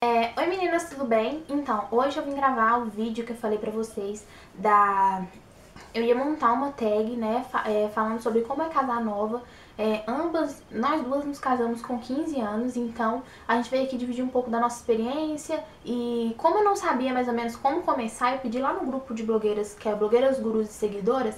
Oi meninas, tudo bem? Então, hoje eu vim gravar o vídeo que eu falei pra vocês da... Eu ia montar uma tag, né, falando sobre como é casar nova. Nós duas nos casamos com 15 anos, então a gente veio aqui dividir um pouco da nossa experiência. E como eu não sabia mais ou menos como começar, eu pedi lá no grupo de blogueiras, que é Blogueiras Gurus e Seguidoras,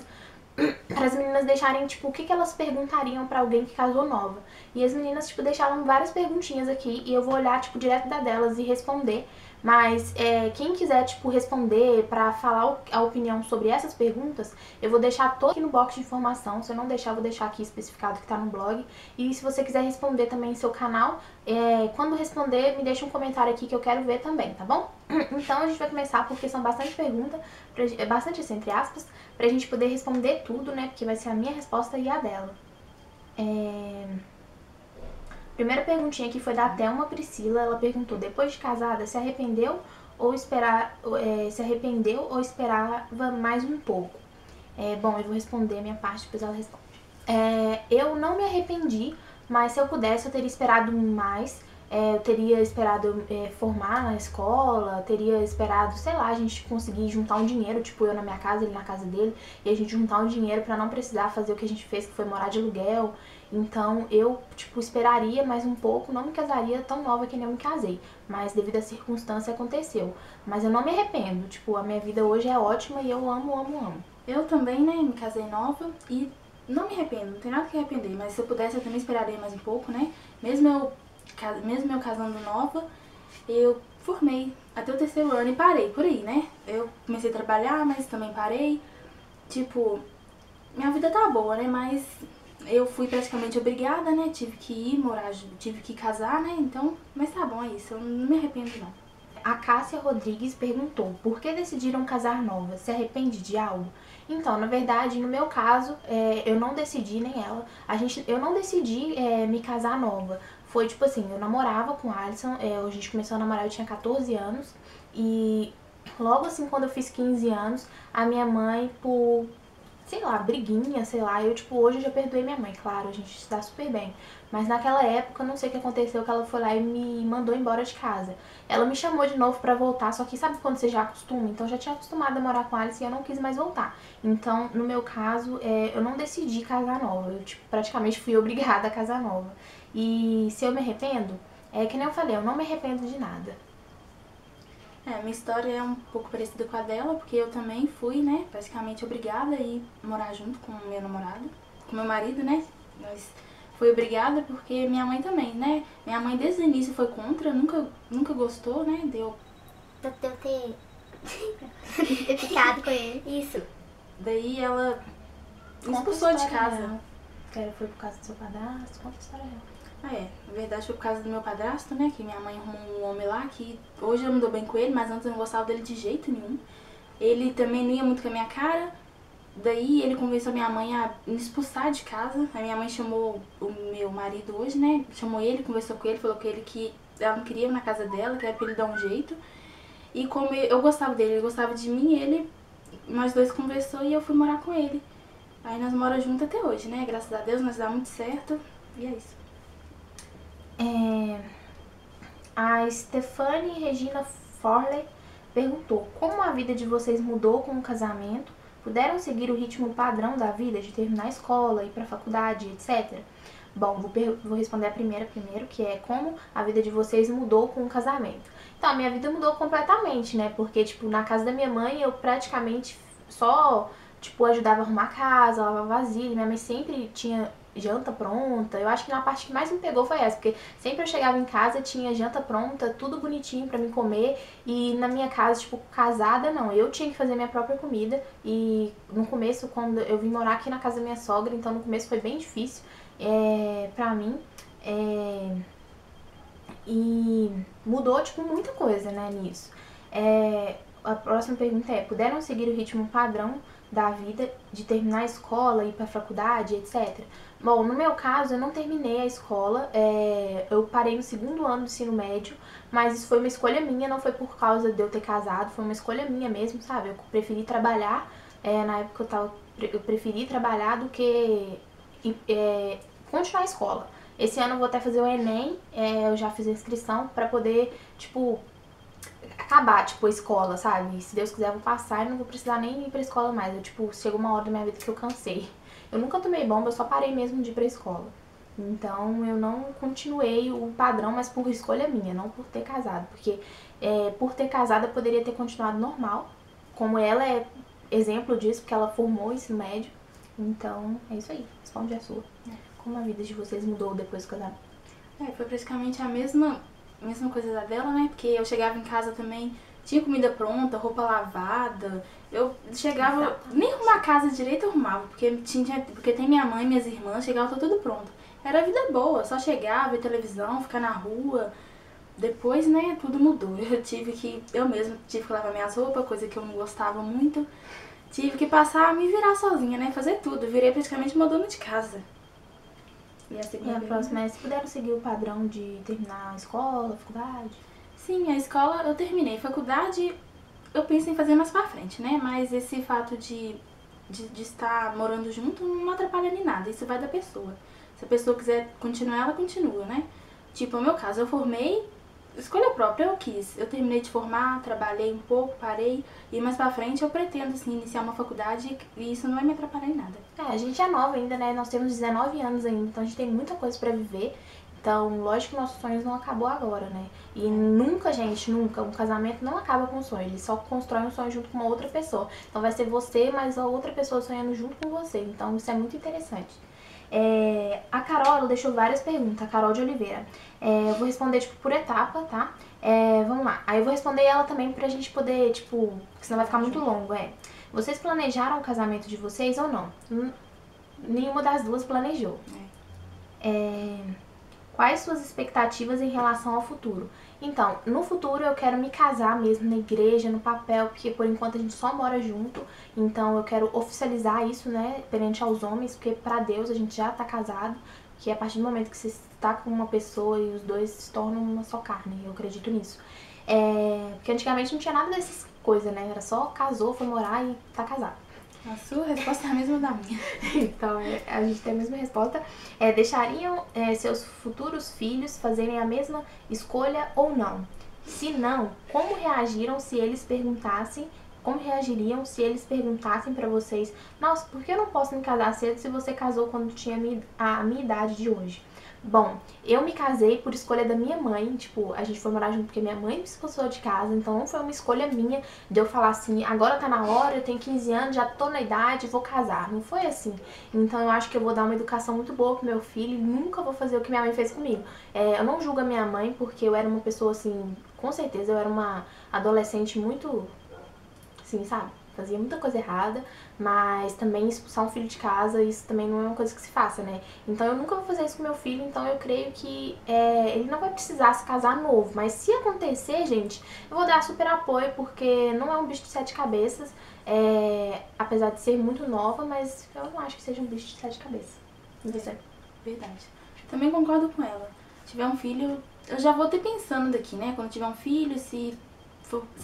para as meninas deixarem, tipo, o que elas perguntariam pra alguém que casou nova. E as meninas, tipo, deixaram várias perguntinhas aqui e eu vou olhar, tipo, direto da delas e responder. Mas quem quiser, tipo, responder pra falar a opinião sobre essas perguntas, eu vou deixar todo aqui no box de informação. Se eu não deixar, eu vou deixar aqui especificado que tá no blog. E se você quiser responder também em seu canal, quando responder, me deixa um comentário aqui que eu quero ver também, tá bom? Então a gente vai começar porque são bastante perguntas, bastante assim, entre aspas, pra gente poder responder tudo, né? Porque vai ser a minha resposta e a dela. Primeira perguntinha aqui foi da Thelma Priscila. Ela perguntou: depois de casada, se arrependeu ou esperava mais um pouco? Bom, eu vou responder a minha parte, depois ela responde. Eu não me arrependi, mas se eu pudesse, eu teria esperado mais. Eu teria esperado formar na escola, teria esperado, sei lá, a gente conseguir juntar um dinheiro, tipo eu na minha casa, ele na casa dele, e a gente juntar um dinheiro pra não precisar fazer o que a gente fez, que foi morar de aluguel. Então eu, tipo, esperaria mais um pouco, não me casaria tão nova que nem eu me casei, mas devido à circunstância aconteceu. Mas eu não me arrependo, tipo, a minha vida hoje é ótima e eu amo, amo, amo. Eu também, né, me casei nova e não me arrependo, não tem nada que arrepender, mas se eu pudesse eu também esperaria mais um pouco, né? Mesmo eu casando nova, eu formei até o terceiro ano e parei por aí, né? Eu comecei a trabalhar, mas também parei. Tipo, minha vida tá boa, né? Mas eu fui praticamente obrigada, né? Tive que ir morar, tive que casar, né? Então, mas tá bom, é isso, eu não me arrependo não. A Cássia Rodrigues perguntou: por que decidiram casar nova? Se arrepende de algo? Então, na verdade, no meu caso, eu não decidi, nem ela. Eu não decidi me casar nova. Foi tipo assim, eu namorava com o Alisson, a gente começou a namorar, eu tinha 14 anos. E logo assim, quando eu fiz 15 anos, a minha mãe, por sei lá, briguinha, sei lá. Eu, tipo, hoje eu já perdoei minha mãe, claro, a gente se dá super bem. Mas naquela época, eu não sei o que aconteceu, que ela foi lá e me mandou embora de casa. Ela me chamou de novo pra voltar, só que sabe quando você já acostuma? Então eu já tinha acostumado a morar com a Alice e eu não quis mais voltar. Então, no meu caso, eu não decidi casar nova. Eu, tipo, praticamente fui obrigada a casar nova. E se eu me arrependo, que nem eu falei, eu não me arrependo de nada. Minha história é um pouco parecida com a dela, porque eu também fui, né, basicamente obrigada a ir morar junto com o meu namorado, com meu marido, né, nós fui obrigada porque minha mãe também, né, minha mãe desde o início foi contra, nunca gostou, né, deu... Pra eu ter ficado com ele. Isso. Daí ela Conta a expulsou de história casa. dela. Que foi por causa do seu padrasto, conta a história dela. Na verdade foi por causa do meu padrasto, né, que minha mãe arrumou um homem lá, que hoje eu me dou bem com ele, mas antes eu não gostava dele de jeito nenhum. Ele também não ia muito com a minha cara, daí ele convenceu a minha mãe a me expulsar de casa. A minha mãe chamou o meu marido hoje, né, chamou ele, conversou com ele, falou com ele que ela não queria ir na casa dela, que era pra ele dar um jeito. E como eu gostava dele, ele gostava de mim, nós dois conversou e eu fui morar com ele. Aí nós moramos juntos até hoje, né, graças a Deus, nós dá muito certo, e é isso. A Stefane Regina Forley perguntou: como a vida de vocês mudou com o casamento? Puderam seguir o ritmo padrão da vida, de terminar a escola, ir pra faculdade, etc? Bom, vou responder a primeira primeiro, que é como a vida de vocês mudou com o casamento. Então, a minha vida mudou completamente, né? Porque, tipo, na casa da minha mãe, eu praticamente só, tipo, ajudava a arrumar a casa, lavar vasilha. Minha mãe sempre tinha janta pronta. Eu acho que na parte que mais me pegou foi essa, porque sempre eu chegava em casa, tinha janta pronta, tudo bonitinho pra mim comer. E na minha casa, tipo, casada, não, eu tinha que fazer minha própria comida. E no começo, quando eu vim morar aqui na casa da minha sogra, então no começo foi bem difícil pra mim. E mudou, tipo, muita coisa, né, nisso. A próxima pergunta é: puderam seguir o ritmo padrão da vida, de terminar a escola, ir pra faculdade, etc? Bom, no meu caso, eu não terminei a escola, eu parei no segundo ano do ensino médio, mas isso foi uma escolha minha, não foi por causa de eu ter casado, foi uma escolha minha mesmo, sabe? Eu preferi trabalhar, na época eu preferi trabalhar do que continuar a escola. Esse ano eu vou até fazer o Enem, eu já fiz a inscrição pra poder, tipo, acabar, tipo, a escola, sabe? E se Deus quiser eu vou passar e não vou precisar nem ir pra escola mais. Eu, tipo, chega uma hora da minha vida que eu cansei. Eu nunca tomei bomba, eu só parei mesmo de ir pra escola. Então eu não continuei o padrão, mas por escolha minha, não por ter casado. Porque por ter casado eu poderia ter continuado normal, como ela é exemplo disso, porque ela formou o ensino médio. Então é isso aí, responde a sua. Como a vida de vocês mudou depois do casamento? Foi praticamente a mesma coisa da dela, né? Porque eu chegava em casa também, tinha comida pronta, roupa lavada. Eu chegava, Exatamente. nem arrumar a casa direito eu arrumava, porque tem minha mãe e minhas irmãs, chegava tá tudo pronto. Era vida boa, só chegava, ver televisão, ficar na rua. Depois, né, tudo mudou. Eu mesma tive que lavar minhas roupas, coisa que eu não gostava muito. Tive que passar a me virar sozinha, né, fazer tudo. Virei praticamente uma dona de casa. E E a próxima é se puderam seguir o padrão de terminar a escola, a faculdade. Sim, a escola eu terminei. Faculdade eu penso em fazer mais pra frente, né? Mas esse fato de estar morando junto não atrapalha em nada. Isso vai da pessoa. Se a pessoa quiser continuar, ela continua, né? Tipo, no meu caso, eu formei, escolha própria, eu quis. Eu terminei de formar, trabalhei um pouco, parei. E mais pra frente eu pretendo, assim, iniciar uma faculdade e isso não vai me atrapalhar em nada. A gente é nova ainda, né? Nós temos 19 anos ainda, então a gente tem muita coisa pra viver. Então, lógico que nossos sonhos não acabou agora, né? E nunca, gente, nunca, um casamento não acaba com um sonho. Ele só constrói um sonho junto com uma outra pessoa. Então vai ser você, mas a outra pessoa sonhando junto com você. Então isso é muito interessante. A Carol, ela deixou várias perguntas, a Carol de Oliveira. Eu vou responder, tipo, por etapa, tá? Vamos lá. Aí eu vou responder ela também pra gente poder, tipo, porque senão vai ficar muito longo, Vocês planejaram o casamento de vocês ou não? Nenhuma das duas planejou. Quais suas expectativas em relação ao futuro? Então, no futuro eu quero me casar mesmo na igreja, no papel, porque por enquanto a gente só mora junto. Então eu quero oficializar isso, né, perante aos homens, porque pra Deus a gente já tá casado. Que é a partir do momento que você está com uma pessoa e os dois se tornam uma só carne, eu acredito nisso. Porque antigamente não tinha nada dessas coisas, né, era só casou, foi morar e tá casado. A sua resposta é a mesma da minha. Então, a gente tem a mesma resposta. Deixariam seus futuros filhos fazerem a mesma escolha ou não? Se não, como reagiriam se eles perguntassem pra vocês: nossa, por que eu não posso me casar cedo se você casou quando tinha a minha idade de hoje? Bom, eu me casei por escolha da minha mãe, tipo, a gente foi morar junto porque minha mãe me expulsou de casa, então não foi uma escolha minha de eu falar assim, agora tá na hora, eu tenho 15 anos, já tô na idade, vou casar. Não foi assim. Então eu acho que eu vou dar uma educação muito boa pro meu filho e nunca vou fazer o que minha mãe fez comigo. Eu não julgo a minha mãe porque eu era uma pessoa assim, com certeza eu era uma adolescente muito, assim, sabe? Fazia muita coisa errada, mas também expulsar um filho de casa, isso também não é uma coisa que se faça, né? Então eu nunca vou fazer isso com meu filho, então eu creio que ele não vai precisar se casar novo. Mas se acontecer, gente, eu vou dar super apoio, porque não é um bicho de 7 cabeças, apesar de ser muito nova, mas eu não acho que seja um bicho de 7 cabeças. E você? Verdade. Também concordo com ela. Se tiver um filho, eu já vou ter pensando daqui, né? Quando tiver um filho, se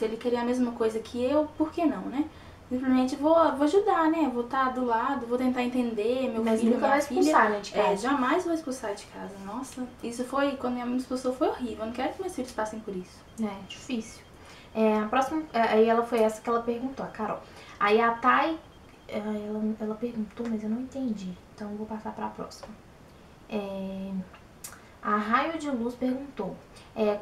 ele querer a mesma coisa que eu, por que não, né? Simplesmente vou ajudar, né? Vou estar do lado, vou tentar entender meu Mas filho, nunca minha vai filha. expulsar, né, de casa. Jamais vou expulsar de casa. Nossa, isso foi, quando minha mãe me expulsou, foi horrível. Eu não quero que meus filhos passem por isso. Difícil. A próxima, aí ela foi essa que ela perguntou, a Carol. Aí a Thay, ela perguntou, mas eu não entendi. Então eu vou passar para a próxima. A Raio de Luz perguntou: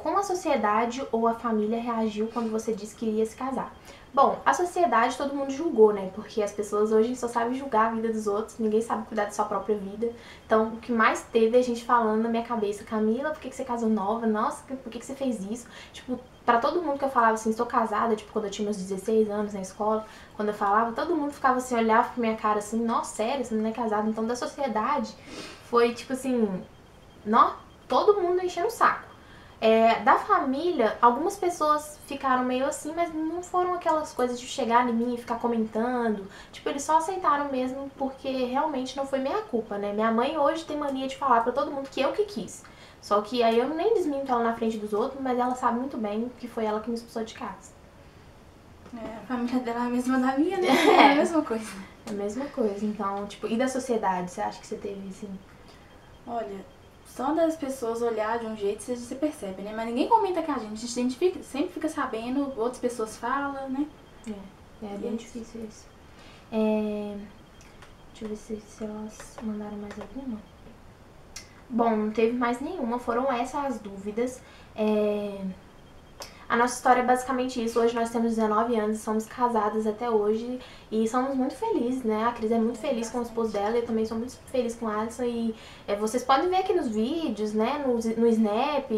como a sociedade ou a família reagiu quando você disse que iria se casar? Bom, a sociedade todo mundo julgou, né? Porque as pessoas hoje só sabem julgar a vida dos outros, ninguém sabe cuidar da sua própria vida. Então, o que mais teve é a gente falando na minha cabeça: Camila, por que você casou nova? Nossa, por que você fez isso? Tipo, pra todo mundo que eu falava assim, estou casada, tipo, quando eu tinha meus 16 anos na escola, quando eu falava, todo mundo ficava assim, olhava pra minha cara assim: nossa, sério, você não é casada? Então, da sociedade, foi tipo assim, todo mundo enchendo o saco. Da família, algumas pessoas ficaram meio assim, mas não foram aquelas coisas de chegar em mim e ficar comentando. Tipo, eles só aceitaram mesmo porque realmente não foi minha culpa, né? Minha mãe hoje tem mania de falar pra todo mundo que eu que quis. Só que aí eu nem desminto ela na frente dos outros, mas ela sabe muito bem que foi ela que me expulsou de casa. A família dela é a mesma da minha, né? É a mesma coisa. É a mesma coisa, então, tipo, e da sociedade? Você acha que você teve, assim? Olha, só das pessoas olhar de um jeito você percebe, né? Mas ninguém comenta com a gente sempre fica sabendo, outras pessoas falam, né? É bem difícil isso. Deixa eu ver se elas mandaram mais alguma. Bom, não teve mais nenhuma, foram essas as dúvidas. A nossa história é basicamente isso. Hoje nós temos 19 anos, somos casadas até hoje e somos muito felizes, né? A Cris é muito feliz com o esposo dela, eu também sou muito feliz com a Alisson. E vocês podem ver aqui nos vídeos, né? No Snap,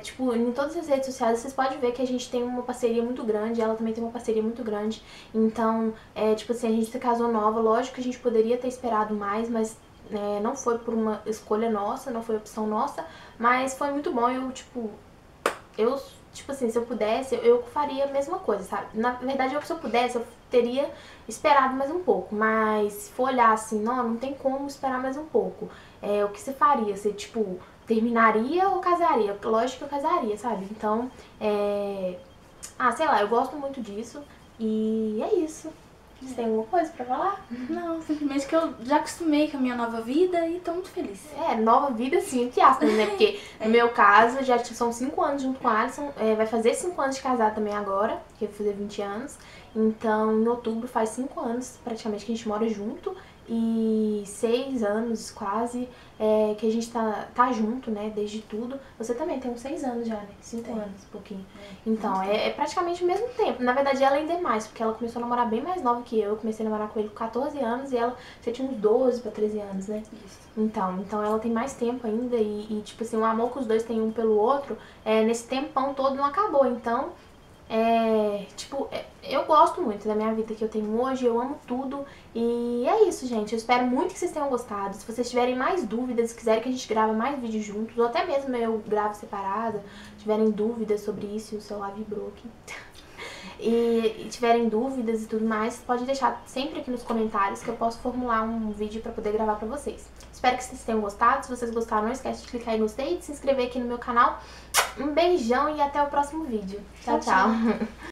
tipo, em todas as redes sociais, vocês podem ver que a gente tem uma parceria muito grande, ela também tem uma parceria muito grande. Então, tipo assim, a gente se casou nova, lógico que a gente poderia ter esperado mais, mas não foi por uma escolha nossa, não foi opção nossa, mas foi muito bom. Tipo assim, se eu pudesse, eu faria a mesma coisa, sabe? Na verdade, se eu pudesse, eu teria esperado mais um pouco. Mas se for olhar assim, não tem como esperar mais um pouco. O que você faria? Você, tipo, terminaria ou casaria? Lógico que eu casaria, sabe? Então, sei lá, eu gosto muito disso. E é isso. Você tem alguma coisa pra falar? Não, simplesmente que eu já acostumei com a minha nova vida e tô muito feliz. Nova vida sim, entre aspas, né? Porque no meu caso, já são 5 anos junto com a Alisson, vai fazer 5 anos de casar também agora, que eu vou fazer 20 anos. Então, em outubro faz 5 anos praticamente que a gente mora junto e 6 anos quase que a gente tá junto, né, desde tudo. Você também tem uns 6 anos já, né? 5 anos, um pouquinho. Então, é praticamente o mesmo tempo. Na verdade, ela ainda é mais, porque ela começou a namorar bem mais nova que eu. Eu comecei a namorar com ele com 14 anos e você tinha uns 12 pra 13 anos, né? Isso. Então ela tem mais tempo ainda e tipo assim, o amor que os dois têm um pelo outro, nesse tempão todo não acabou. Então, eu gosto muito da minha vida que eu tenho hoje, eu amo tudo. E é isso, gente. Eu espero muito que vocês tenham gostado. Se vocês tiverem mais dúvidas, quiserem que a gente grave mais vídeos juntos, ou até mesmo eu gravo separada, tiverem dúvidas sobre isso, e o celular vibrou aqui. E tiverem dúvidas e tudo mais, pode deixar sempre aqui nos comentários que eu posso formular um vídeo pra poder gravar pra vocês. Espero que vocês tenham gostado. Se vocês gostaram, não esquece de clicar em gostei e de se inscrever aqui no meu canal. Um beijão e até o próximo vídeo. Tchau, tchau.